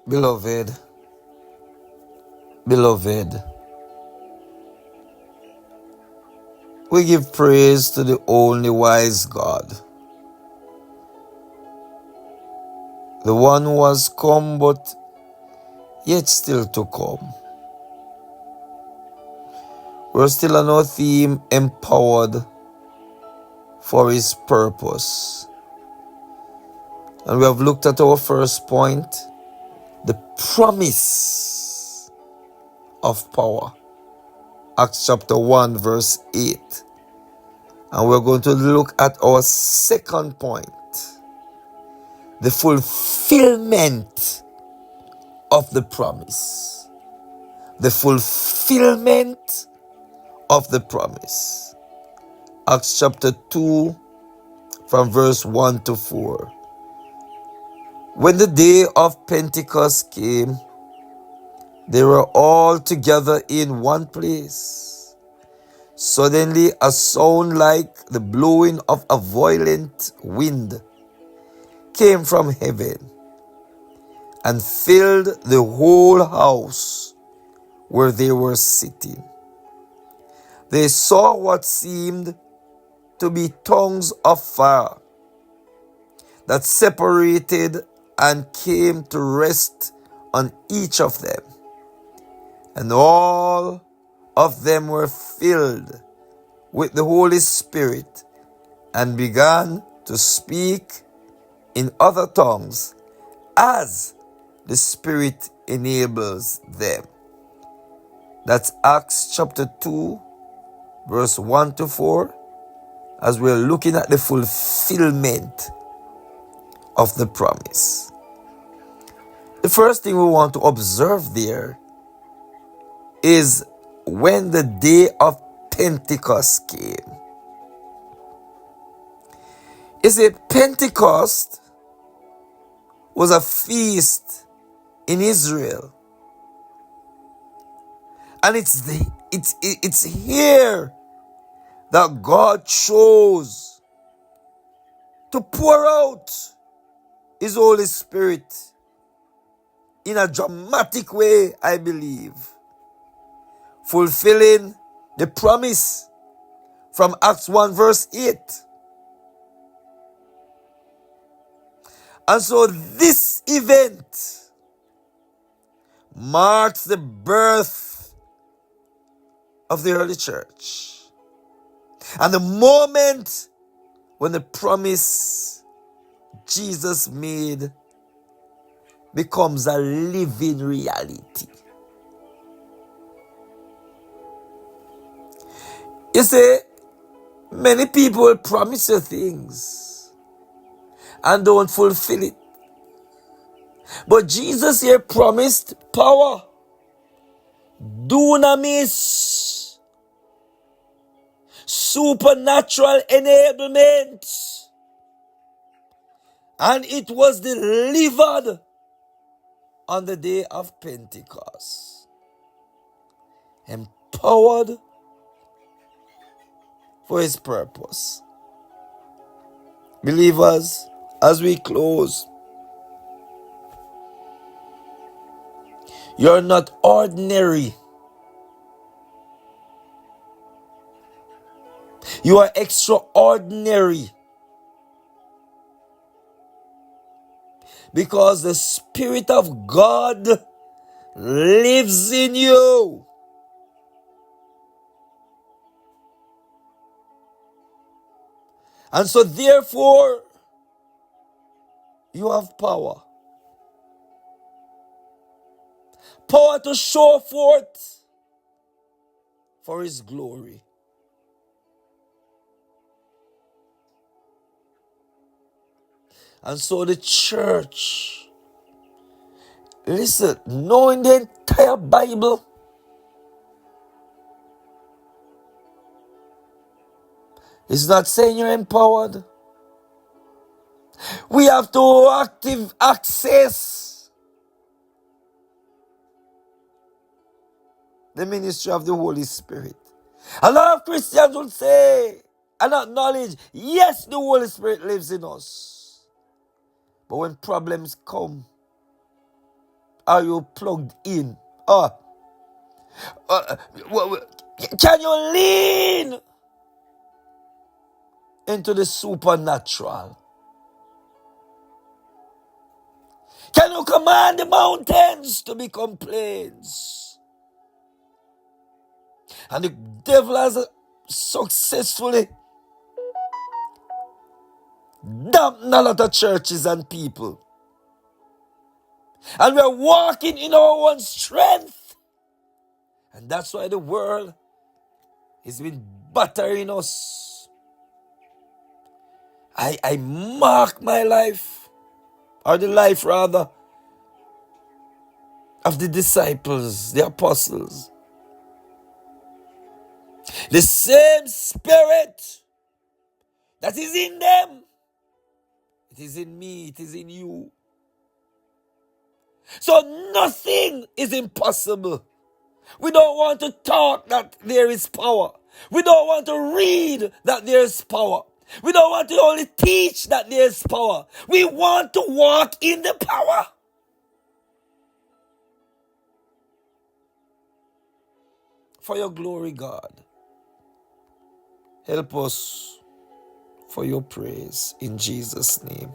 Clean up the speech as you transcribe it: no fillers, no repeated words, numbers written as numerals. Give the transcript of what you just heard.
Beloved, beloved, we give praise to the only wise God, the one who has come but yet still to come. We're still on our theme, empowered for his purpose. And we have looked at our first point, the promise of power. Acts chapter 1 verse 8. And we're going to look at our second point, the fulfillment of the promise. The fulfillment of the promise. Acts chapter 2 from verse 1 to 4. When the day of Pentecost came, they were all together in one place. Suddenly a sound like the blowing of a violent wind came from heaven and filled the whole house where they were sitting. They saw what seemed to be tongues of fire that separated and came to rest on each of them. And all of them were filled with the Holy Spirit and began to speak in other tongues as the Spirit enables them. That's Acts chapter 2, verse 1 to 4, as we're looking at the fulfillment of the promise. The first thing we want to observe there is when the day of Pentecost came. You see, Pentecost was a feast in Israel. And it's here that God chose to pour out his Holy Spirit in a dramatic way, I believe, fulfilling the promise from Acts 1 verse 8. And so this event marks the birth of the early church and the moment when the promise Jesus made becomes a living reality. You see, many people promise you things and don't fulfill it. But Jesus here promised power, dunamis, supernatural enablement, and it was delivered on the day of Pentecost. Empowered for his purpose. Believers, as we close, you're not ordinary. You are extraordinary. Because the Spirit of God lives in you. And so therefore, you have power. Power to show forth for his glory. And so the church, listen, knowing the entire Bible, is not saying you're empowered. We have to active access the ministry of the Holy Spirit. A lot of Christians will say and acknowledge, yes, the Holy Spirit lives in us. But when problems come, Are you plugged in? Uh, uh, can you lean into the supernatural? Can you command the mountains to become plains? And the devil has successfully dampened a lot of churches and people. And we're walking in our own strength. And that's why the world has been battering us. I mark my life, or the life rather, of the disciples, the apostles. The same spirit that is in them, it is in me, it is in you. So nothing is impossible. We don't want to talk that there is power. We don't want to read that there is power. We don't want to only teach that there is power. We want to walk in the power. For your glory, God. Help us for your praise in Jesus' name.